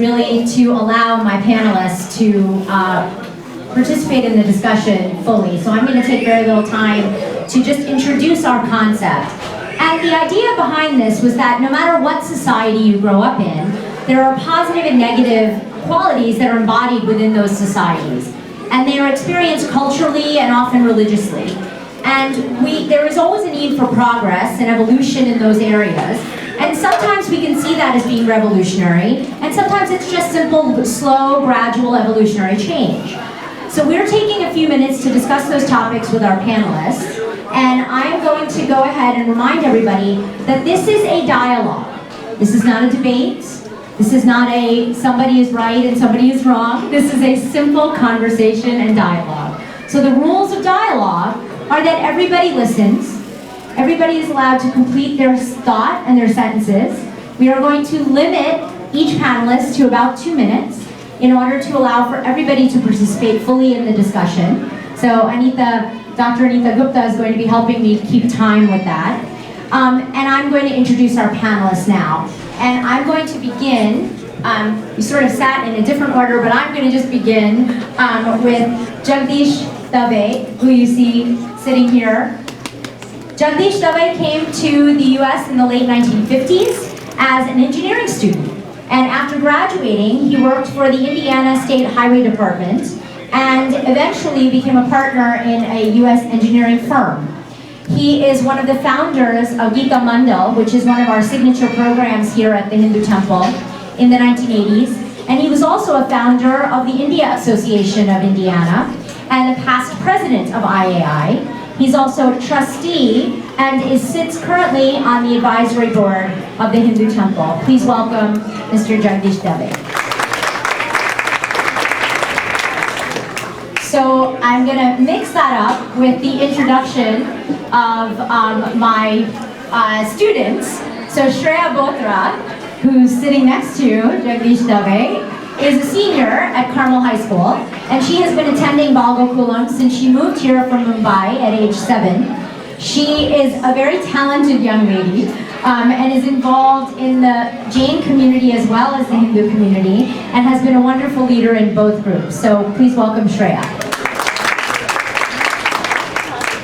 really to allow my panelists to participate in the discussion fully. So I'm going to take very little time to just introduce our concept. And the idea behind this was that no matter what society you grow up in, there are positive and negative qualities that are embodied within those societies. And they are experienced culturally and often religiously. And there is always a need for progress and evolution in those areas. And sometimes we can see that as being revolutionary, and sometimes it's just simple, slow, gradual evolutionary change. So we're taking a few minutes to discuss those topics with our panelists, and I'm going to go ahead and remind everybody that this is a dialogue. This is not a debate. This is not a somebody is right and somebody is wrong. This is a simple conversation and dialogue. So the rules of dialogue are that everybody listens. Everybody is allowed to complete their thought and their sentences. We are going to limit each panelist to about 2 minutes in order to allow for everybody to participate fully in the discussion. So Dr. Anita Gupta is going to be helping me keep time with that. And I'm going to introduce our panelists now. And I'm going to begin, we sort of sat in a different order, but I'm going to just begin with Jagdish Dave, who you see sitting here. Jagdish Dave came to the US in the late 1950s as an engineering student. And after graduating, he worked for the Indiana State Highway Department and eventually became a partner in a US engineering firm. He is one of the founders of Gita Mandal, which is one of our signature programs here at the Hindu Temple in the 1980s. And he was also a founder of the India Association of Indiana and a past president of IAI. He's also a trustee and sits currently on the advisory board of the Hindu Temple. Please welcome Mr. Jagdish Dave. So I'm going to mix that up with the introduction of my students. So Shreya Botra, who's sitting next to Jagdish Dave, is a senior at Carmel High School, and she has been attending Balgokulam since she moved here from Mumbai at age 7. She is a very talented young lady and is involved in the Jain community as well as the Hindu community, and has been a wonderful leader in both groups. So please welcome Shreya.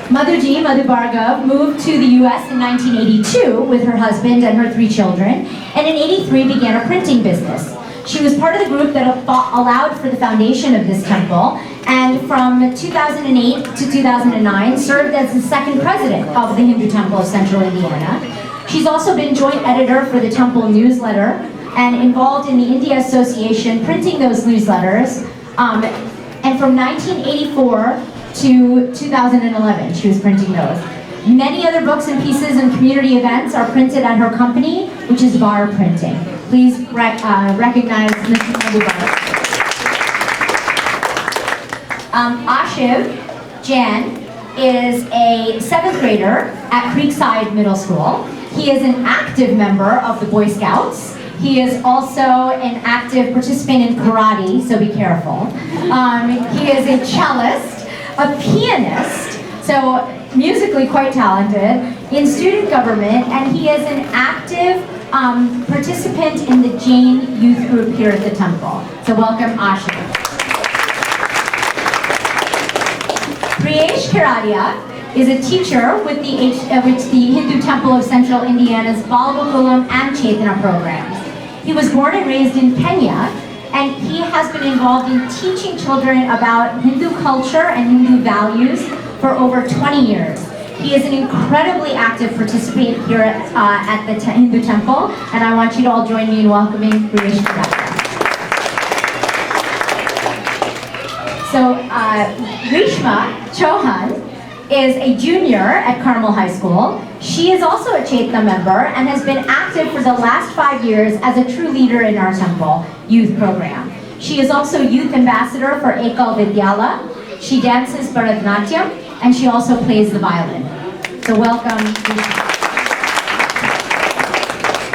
Madhu Bhargav, moved to the US in 1982 with her husband and her 3 children, and in '83 began a printing business. She was part of the group that allowed for the foundation of this temple, and from 2008 to 2009 served as the 2nd president of the Hindu Temple of Central Indiana. She's also been joint editor for the temple newsletter and involved in the India Association printing those newsletters. And from 1984 to 2011, she was printing those. Many other books and pieces and community events are printed at her company, which is VAR Printing. Please recognize Mr. Madhubar. Ashiv Jan is a 7th grader at Creekside Middle School. He is an active member of the Boy Scouts. He is also an active participant in karate, so be careful. He is a cellist, a pianist, so musically quite talented, in student government, and he is an active participant in the Jain youth group here at the temple. So welcome, Ashiv. Priyesh Kiradia is a teacher with the Hindu Temple of Central Indiana's Balgokulam and Chaitanya programs. He was born and raised in Kenya, and he has been involved in teaching children about Hindu culture and Hindu values for over 20 years. He is an incredibly active participant here at the Hindu Temple, and I want you to all join me in welcoming Priyesh Kiradia. So Rishma Chauhan is a junior at Carmel High School. She is also a Chaitanya member and has been active for the last 5 years as a true leader in our temple youth program. She is also youth ambassador for Ekal Vidyala. She dances Bharatanatyam, and she also plays the violin. So welcome.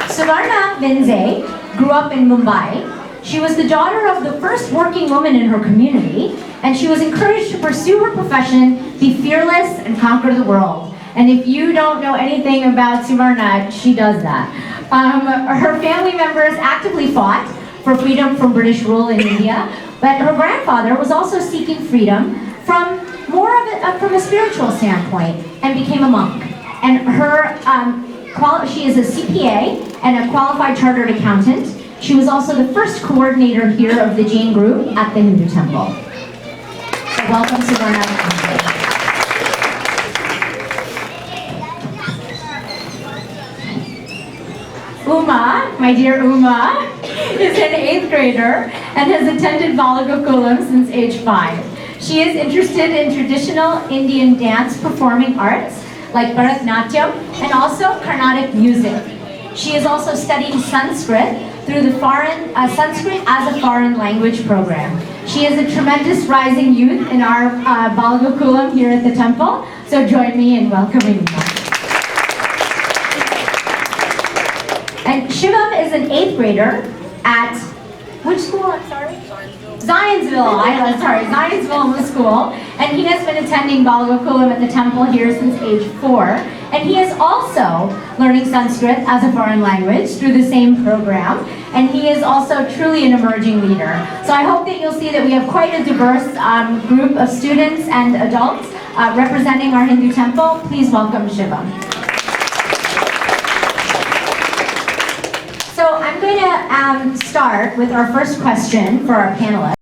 Suvarna Vinze grew up in Mumbai. She was the daughter of the first working woman in her community, and she was encouraged to pursue her profession, be fearless, and conquer the world. And if you don't know anything about Suvarna, she does that. Her family members actively fought for freedom from British rule in India, but her grandfather was also seeking freedom from from a spiritual standpoint and became a monk. And her, she is a CPA and a qualified chartered accountant. She was also the first coordinator here of the Jain group at the Hindu temple. So welcome, Suvarna. Uma, my dear Uma, is an 8th grader and has attended Balagokulam since age 5. She is interested in traditional Indian dance performing arts like Bharatanatyam and also Carnatic music. She is also studying Sanskrit through the Sanskrit as a foreign language program. She is a tremendous rising youth in our Balagokulam here at the temple, so join me in welcoming Uma. And Shivam is an 8th grader at, which school, I'm sorry? Zionsville, Zionsville Middle School. And he has been attending Balagokulam at the temple here since age 4. And he is also learning Sanskrit as a foreign language through the same program. And he is also truly an emerging leader. So I hope that you'll see that we have quite a diverse group of students and adults representing our Hindu temple. Please welcome Shivam. So I'm going to start with our first question for our panelists.